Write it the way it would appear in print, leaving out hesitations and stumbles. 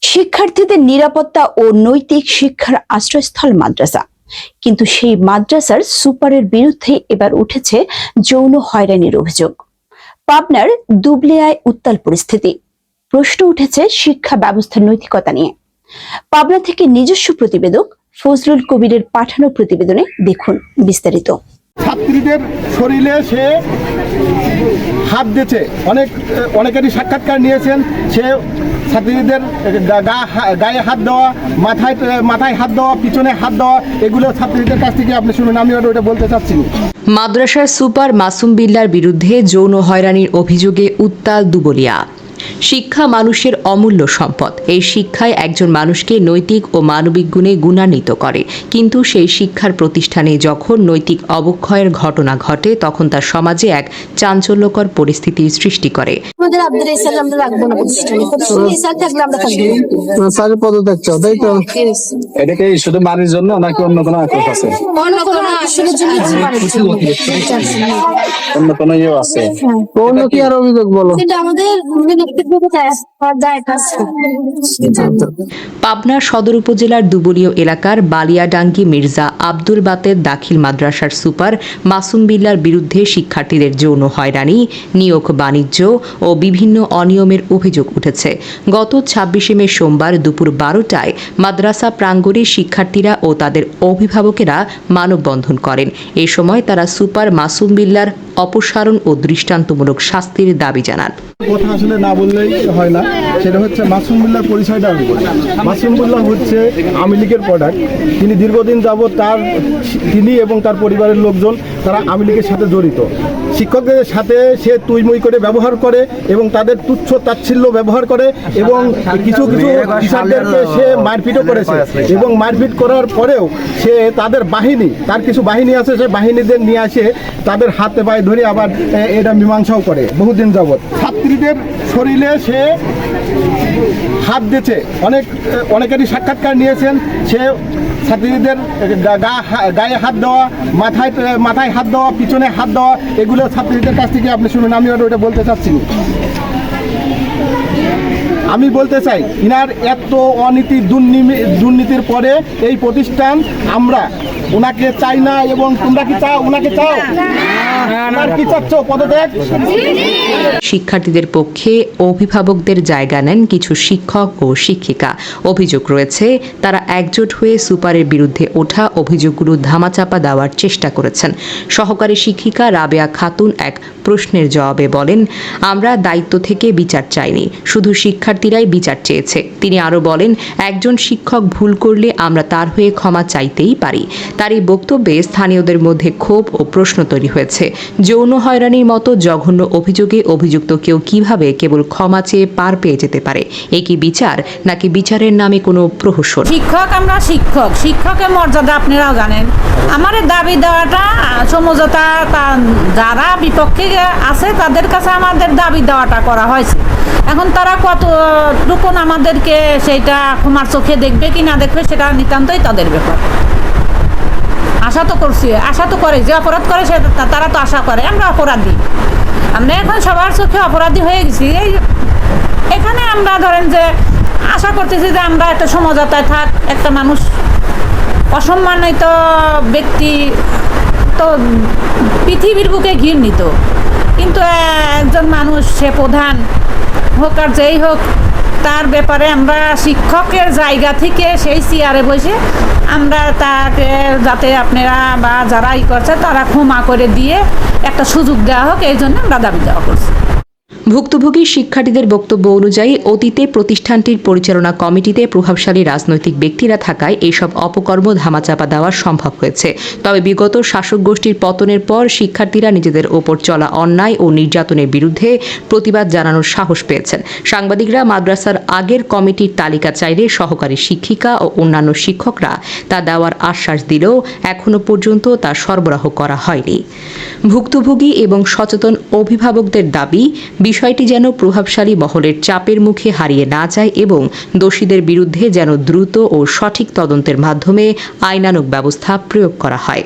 শিক্ষার্থীদের নিরাপত্তা ও নৈতিক শিক্ষার আশ্রয়স্থল মাদ্রাসা, কিন্তু সেই মাদ্রাসার সুপারের বিরুদ্ধে এবার উঠেছে যৌন হয়রানির অভিযোগ। পাবনার দুবলিয়ায় উত্তাল পরিস্থিতি। প্রশ্ন উঠেছে শিক্ষা ব্যবস্থার নৈতিকতা নিয়ে। পাবনা থেকে নিজস্ব প্রতিবেদক ফজলুল কবিরের পাঠানো প্রতিবেদনে দেখুন বিস্তারিত। ছাত্রীদের শরীরে সে হাত দিয়েছে, অনেকেরই সাক্ষাৎকার নিয়েছেন। সে ছাত্রীদের গায়ে হাত দেওয়া, মাথায় হাত দেওয়া, পিছনে হাত দেওয়া, এগুলো ছাত্রীদের কাছ থেকে আপনি শুনুন। আমি ওটা বলতে চাচ্ছি। মাদ্রাসার সুপার মাসুম বিল্লার বিরুদ্ধে যৌন হয়রানির অভিযোগে উত্তাল দুবলিয়া। শিক্ষা মানুষের অমূল্য সম্পদ। এই শিক্ষায় একজন মানুষকে নৈতিক ও মানবিক গুণে গুণান্বিত করে, কিন্তু সেই শিক্ষার প্রতিষ্ঠানে যখন নৈতিক অবক্ষয়ের ঘটনা ঘটে তখন তা সমাজে এক চাঞ্চল্যকর পরিস্থিতির সৃষ্টি করে। শুধু বাড়ির জন্য নাকি অন্য কোনো আক্রোশ আছে? অন্য কোনো ইয়ে আছে? অন্য কি আর অভিযোগ বলো? পাবনা সদর উপজেলার দুবলিয়া এলাকার বালিয়াডাঙ্গি মির্জা আব্দুল বাতের দাখিল মাদ্রাসার সুপার মাসুম বিল্লার বিরুদ্ধে শিক্ষার্থীদের যৌন হয়রানি, নিয়োগ বাণিজ্য ও বিভিন্ন অনিয়মের অভিযোগ উঠেছে। গত ২৬ মে সোমবার দুপুর ১২টায় মাদ্রাসা প্রাঙ্গণে শিক্ষার্থীরা ও তাদের অভিভাবকেরা মানববন্ধন করেন। এ সময় তারা সুপার মাসুম বিল্লার অপসারণ ও দৃষ্টান্তমূলক শাস্তির দাবি জানান। কথা আসলে না বললেই হয় না, সেটা হচ্ছে মাসুম বিল্লার পরিচয়টা আমি বলি। মাসুম বিল্লাহ হচ্ছে আওয়ামী লীগের প্রোডাক্ট। তিনি দীর্ঘদিন যাবৎ তিনি এবং তার পরিবারের লোকজন তারা আওয়ামী লীগের সাথে জড়িত। শিক্ষকদের সাথে সে তুইমুই করে ব্যবহার করে এবং তাদের তুচ্ছ তাচ্ছিল্য ব্যবহার করে এবং কিছু টিচারদেরকে সে মারপিটও করেছে। এবং মারপিট করার পরেও সে তার কিছু বাহিনী আছে, সে বাহিনীদের নিয়ে আসে তাদের হাতে পায়ে ধরে আবার এটা মীমাংসাও করে বহুদিন যাবৎ। ছাত্রীদের শরীরে সে হাত দিয়েছে, অনেকেরই সাক্ষাৎকার নিয়েছেন। সে ছাত্রীদের গায়ে হাত দেওয়া, মাথায় হাত দেওয়া, পিছনে হাত দেওয়া, এগুলো ছাত্রীদের কাছ থেকে আপনি শুনুন। আমি ওটা বলতে চাচ্ছি। আমি বলতে চাই, ইনার এত অনীতি দুর্নীতির পরে এই প্রতিষ্ঠান আমরা ওনাকে চাই না। এবং তোমরা কি চাও? ওনাকে চাও? কি চাচ্ছ? পদত্যাগ। শিক্ষার্থীদের পক্ষে অভিভাবকদের জায়গা নেন কিছু শিক্ষক ও শিক্ষিকা। অভিযোগ রয়েছে তারা একজোট হয়ে সুপারের বিরুদ্ধে ওঠা অভিযোগগুলো ধামাচাপা দেওয়ার চেষ্টা করেছেন। সহকারী শিক্ষিকা রাবেয়া খাতুন এক প্রশ্নের জবাবে বলেন, আমরা দায়িত্ব থেকে বিচার চাইনি, শুধু শিক্ষার্থীরাই বিচার চেয়েছে। তিনি আরও বলেন, একজন শিক্ষক ভুল করলে আমরা তার হয়ে ক্ষমা চাইতেই পারি। তার এই বক্তব্যে স্থানীয়দের মধ্যে ক্ষোভ ও প্রশ্ন তৈরি হয়েছে। যৌন হয়রানির মতো জঘন্য অভিযোগে অভিযুক্ত কেউ কিভাবে কেবল ক্ষমা চেয়ে পার পেয়ে যেতে পারে? এ কি বিচার, নাকি বিচারের নামে কোনো প্রহসন? আমরা শিক্ষকের মর্যাদা আপনারাও জানেন। আমার দাবি দেওয়াটা সমঝোতা, যারা বিপক্ষে আছে তাদের কাছে আমাদের দাবি দেওয়াটা করা হয়েছে। এখন তারা কতটুকু আমাদেরকে সেইটা ক্ষমার চোখে দেখবে কি না দেখবে সেটা নিতান্তই তাদের ব্যাপার। আশা তো করে যে অপরাধ করে তারা তো আশা করে আমরা অপরাধী। আমরা এখন সবার চোখে অপরাধী হয়ে গেছি। এখানে আমরা ধরেন যে আশা করতেছি যে আমরা একটা সমঝোতায় থাক। একটা মানুষ অসম্মানিত ব্যক্তি তো পৃথিবীর বুকে ঘৃণিত, কিন্তু একজন মানুষ, সে প্রধান হোক আর যেই হোক, তার ব্যাপারে আমরা শিক্ষকের জায়গা থেকে সেই চেয়ারে বসে আমরা তাকে যাতে আপনারা বা যারা করছে তারা ক্ষমা করে দিয়ে একটা সুযোগ দেওয়া হোক, এই জন্য আমরা দাবি দেওয়া করছি। ভুক্তভোগী শিক্ষার্থীদের বক্তব্য অনুযায়ী অতীতে প্রতিষ্ঠানটির পরিচালনা কমিটিতে প্রভাবশালী রাজনৈতিক ব্যক্তিরা থাকায় এইসব অপকর্ম ধামাচাপা দেওয়া সম্ভব হয়েছে। তবে বিগত শাসক গোষ্ঠীর পতনের পর শিক্ষার্থীরা নিজেদের ওপর চলা অন্যায় ও নির্যাতনের বিরুদ্ধে প্রতিবাদ জানানোর সাহস পেয়েছেন। সাংবাদিকরা মাদ্রাসার আগের কমিটির তালিকা চাইলে সহকারী শিক্ষিকা ও অন্যান্য শিক্ষকরা তা দেওয়ার আশ্বাস দিলেও এখনো পর্যন্ত তা সরবরাহ করা হয়নি। ভুক্তভোগী এবং সচেতন অভিভাবকদের দাবি, বিষয়টি যেন প্রভাবশালী মহলের চাপের মুখে হারিয়ে না যায় এবং দোষীদের বিরুদ্ধে যেন দ্রুত ও সঠিক তদন্তের মাধ্যমে আইনানুগ ব্যবস্থা প্রয়োগ করা হয়।